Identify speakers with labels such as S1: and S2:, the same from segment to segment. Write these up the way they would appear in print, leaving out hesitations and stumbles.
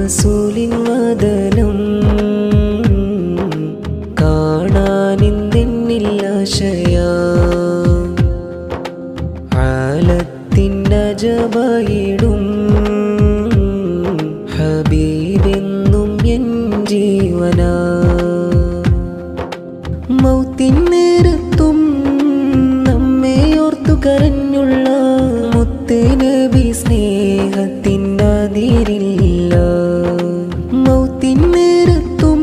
S1: റസൂലിൻ വദനം കാണാനിന്തെന്നില്ലാശയാ ആലത്തിന്നജബയിടും ഹബീബെന്നും N ജീവനാ മൗത്തിൻ നേരത്തും നമ്മെ ഓർത്തു കരഞ്ഞുള്ള മുത്ത് നബി സ്നേഹത്തിനതിരില്ല മൗത്തിൻ നേരത്തും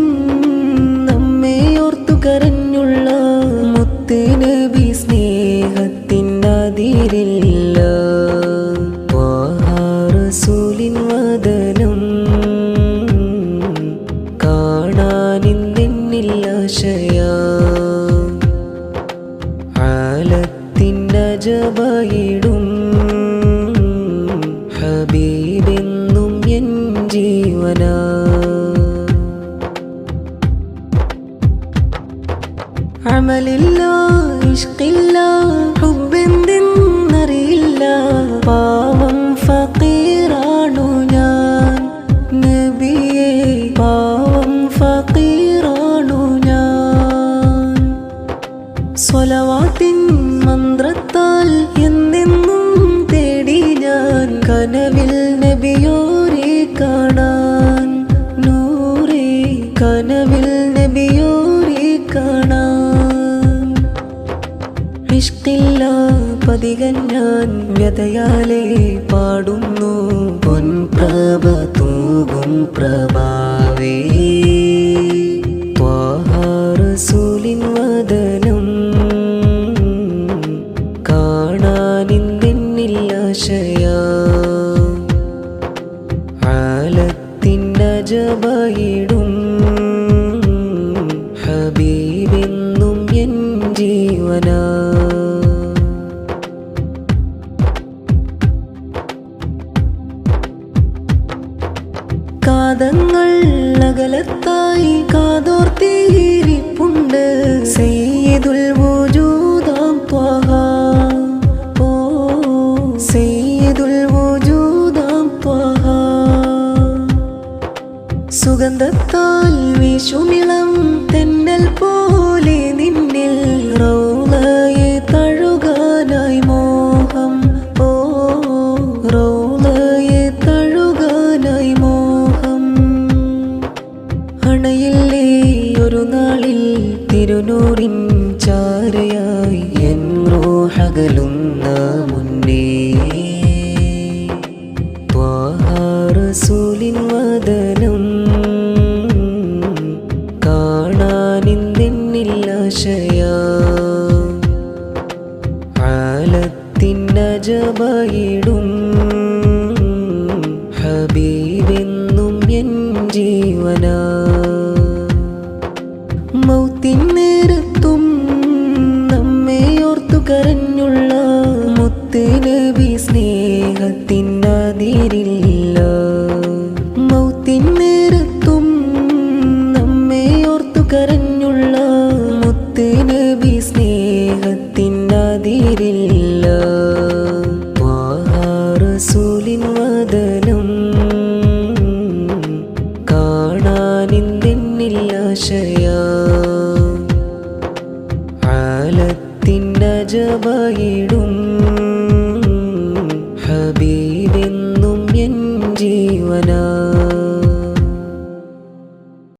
S1: നമ്മെ ഓർത്തു കരഞ്ഞുള്ള മുത്ത് നബി സ്നേഹത്തിനതിരില്ല റസൂലിൻ വദനം കാണാനിന്തെന്നില്ലാശയാ ആലത്തിന്നജബയിടും ഹബീബെന്നും എൻ ജീവനാ അമലില്ല ഇഷ്കില്ല ഹുബ്ബെന്തെന്നറിയില്ല പാവം ഫഖീറാണു ഞാൻ നബിയേ പാവം ഫഖീറാണു ഞാൻ സ്വലവാത്തിൻ മന്ത്രത്താൽ എന്നെന്നും തേടി ഞാൻ കനവിൽ നബിയോരെ കാണാൻ നൂറേ കനവിൽ നബിയോരെ കാണാൻ ഇഷ്കില്ല പതികൻ ഞാൻ വ്യതയാലെ പാടുന്നു പൊൻപ്രഭ തൂകും പ്രഭാവേ റസൂലിൻ വദനം കാണാനിന്തെന്നില്ലാശയാ ആലത്തിന്നജബയിടും ഹബീബെന്നും എൻ ജീവനാ കാതങ്ങൾ അകലത്തായി കാതോർത്തിരിപ്പുണ്ട് സയ്യിദുൽ വജൂദാം ത്വഹ ഓ സയ്യിദുൽ വജൂദാം ത്വഹ സുഗന്ധത്താൽ വീശുമിളം തെന്നൽ പോലെ നിന്നിൽ റൗളയെ തഴുകാനായി മോഹം ഓ റൗളയെ തഴുകാനായി മോഹം അണയില്ലേ ഒരു നാളിൽ തിരുനൂറിൻ ചാരയായി എൻ റൂഹകലുന്ന മുന്നേ റസൂലിൻ വദനം കാണാനിന്തെന്നില്ലാശയാ ആലത്തിന്നജബയിടും ഹബീബെന്നും എൻ ജീവനാ മൗത്തിൻ നേരത്തും നമ്മെ ഓർത്തു കരഞ്ഞുള്ള മുത്ത് നബി സ്നേഹത്തിനതിരില്ല മൗത്തിൻ നേരത്തും നമ്മെ ഓർത്തു കരഞ്ഞുള്ള മുത്ത് നബി സ്നേഹത്തിനതിരില്ല റസൂലിൻ വദനം കാണാനിന്തെന്നില്ലാശയാ ആലത്തിന്നജബയിടും ഹബീബെന്നും എൻ ജീവനാ